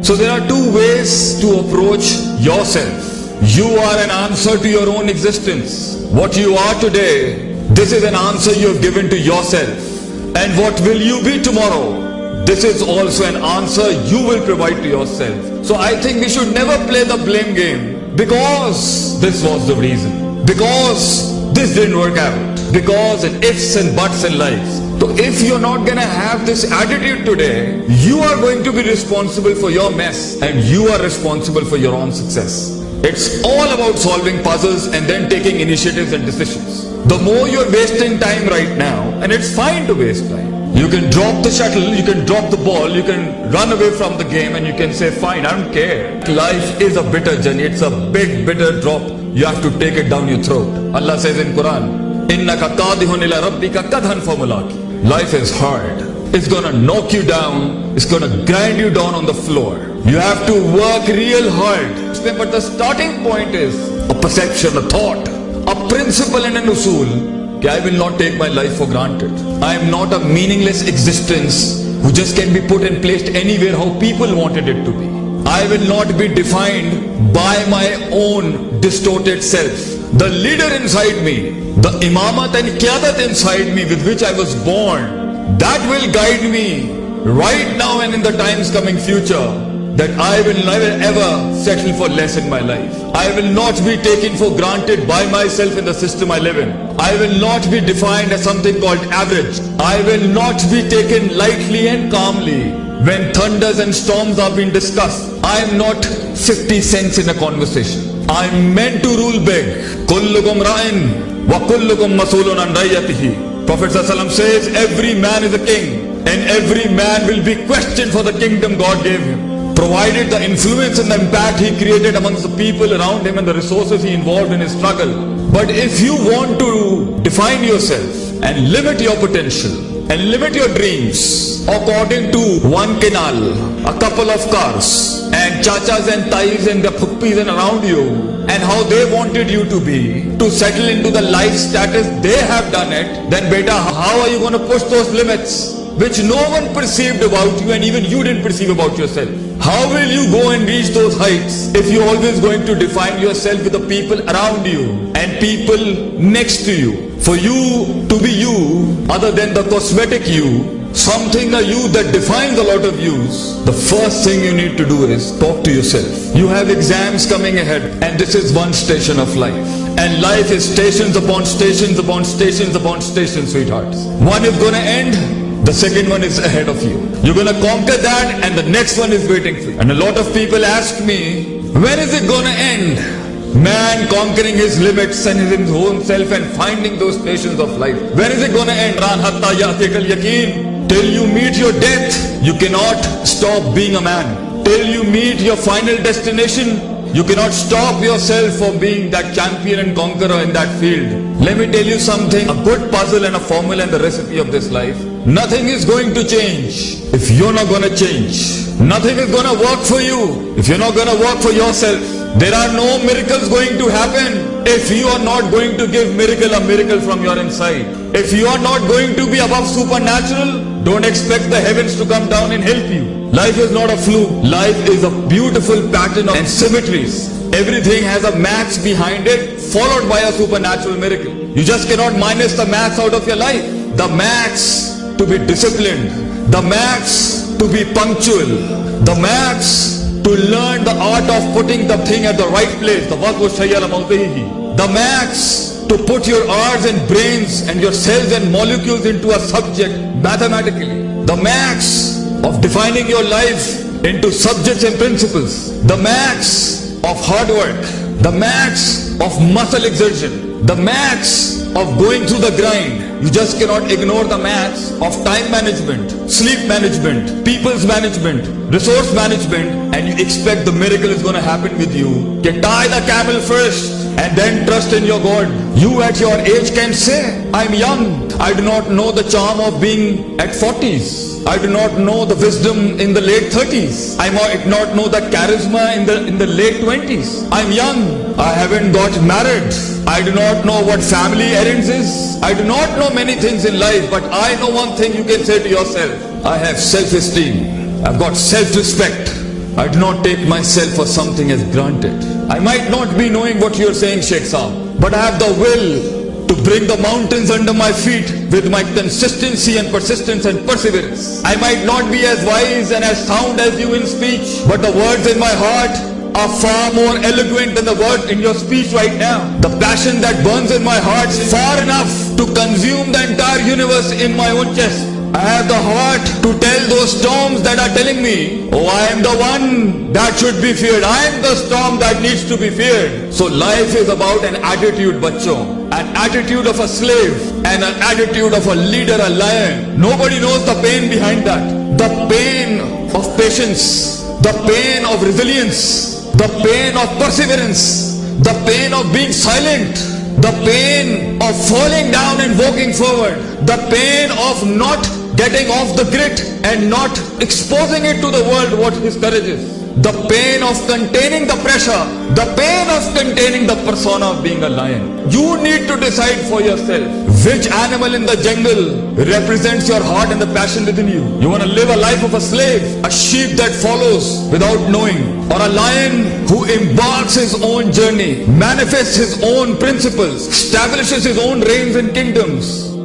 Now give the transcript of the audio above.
So there are two ways to approach yourself. You are an answer to your own existence. What you are today, this is an answer you have given to yourself. And what will you be tomorrow? This is also an answer you will provide to yourself. So I think we should never play the blame game. Because this was the reason. Because this didn't work out. Because and ifs and buts in life. So if you're not gonna have this attitude today, you are going to be responsible for your mess. And you are responsible for your own success. It's all about solving puzzles and then taking initiatives and decisions. The more you're wasting time right now, and it's fine to waste time. You can drop the shuttle, you can drop the ball, you can run away from the game and you can say, fine, I don't care. Life is a bitter journey, it's a big bitter drop. You have to take it down your throat. Allah says in Quran, Innaka qadihun ila rabbika qadhan famulaki. Life is hard. It's gonna knock you down, it's gonna grind you down on the floor. You have to work real hard. But the starting point is a perception, a thought, a principle and an usul. I will not take my life for granted. I am not a meaningless existence who just can be put and placed anywhere how people wanted it to be. I will not be defined by my own distorted self. The leader inside me, the imamat and qiyadat inside me with which I was born, that will guide me right now and in the times coming future. That I will never ever settle for less in my life. I will not be taken for granted by myself in the system I live in. I will not be defined as something called average. I will not be taken lightly and calmly when thunders and storms are being discussed. I am not 50 cents in a conversation. I am meant to rule big. Kullukum ra'in wa kullukum masulun an ra'iyatihi. Prophet ﷺ says every man is a king and every man will be questioned for the kingdom God gave him. Provided the influence and the impact he created amongst the people around him and the resources he involved in his struggle. But if you want to define yourself and limit your potential and limit your dreams according to one canal, a couple of cars and chachas and tais and the phuppis and around you and how they wanted you to be, to settle into the life status they have done it, then beta, how are you going to push those limits which no one perceived about you and even you didn't perceive about yourself? How will you go and reach those heights if you're always going to define yourself with the people around you and people next to you? For you to be you, other than the cosmetic you, something a you that defines a lot of yous, the first thing you need to do is talk to yourself. You have exams coming ahead and this is one station of life. And life is stations upon stations upon stations upon stations, sweethearts. One is going to end. The second one is ahead of you. You're going to conquer that and the next one is waiting for you. And a lot of people ask me, when is it going to end? Man conquering his limits and his own self and finding those stations of life. When is it going to end? Till you meet your death, you cannot stop being a man. Till you meet your final destination, you cannot stop yourself from being that champion and conqueror in that field. Let me tell you something, a good puzzle and a formula and the recipe of this life. Nothing is going to change if you're not going to change. Nothing is going to work for you if you're not going to work for yourself. There are no miracles going to happen if you are not going to give a miracle from your inside. If you are not going to be above supernatural, don't expect the heavens to come down and help you. Life is not a fluke. Life is a beautiful pattern and symmetries. Everything has a maths behind it, followed by a supernatural miracle. You just cannot minus the maths out of your life. The maths to be disciplined, the maths to be punctual, the maths to learn the art of putting the thing at the right place, the maths to put your arts and brains and your cells and molecules into a subject mathematically, the maths of defining your life into subjects and principles, the maths of hard work, the maths of muscle exertion, the maths of going through the grind. You just cannot ignore the maths of time management, sleep management, people's management, resource management, and you expect the miracle is going to happen with you. Get tie the camel first and then trust in your God. You at your age can say, I'm young. I do not know the charm of being at 40s. I do not know the wisdom in the late 30s. I might not know the charisma in the late 20s. I'm young. I haven't got married. I do not know what family errands is. I do not know many things in life, but I know one thing you can say to yourself. I have self-esteem. I've got self-respect. I do not take myself for something as granted. I might not be knowing what you are saying, Sheikh Saab, but I have the will to bring the mountains under my feet with my consistency and persistence and perseverance. I might not be as wise and as sound as you in speech, but the words in my heart are far more eloquent than the word in your speech right now. The passion that burns in my heart is far enough to consume the entire universe in my own chest. I have the heart to tell those storms that are telling me, oh, I am the one that should be feared. I am the storm that needs to be feared. So life is about an attitude, bachcho. An attitude of a slave and an attitude of a leader, a lion. Nobody knows the pain behind that. The pain of patience, the pain of resilience, the pain of perseverance, the pain of being silent, the pain of falling down and walking forward, the pain of not getting off the grit and not exposing it to the world what his courage is, the pain of containing the pressure, the pain of containing the persona of being a lion. You need to decide for yourself which animal in the jungle represents your heart and the passion within you. You want to live a life of a slave, a sheep that follows without knowing, or a lion who embarks his own journey, manifests his own principles, establishes his own reigns and kingdoms.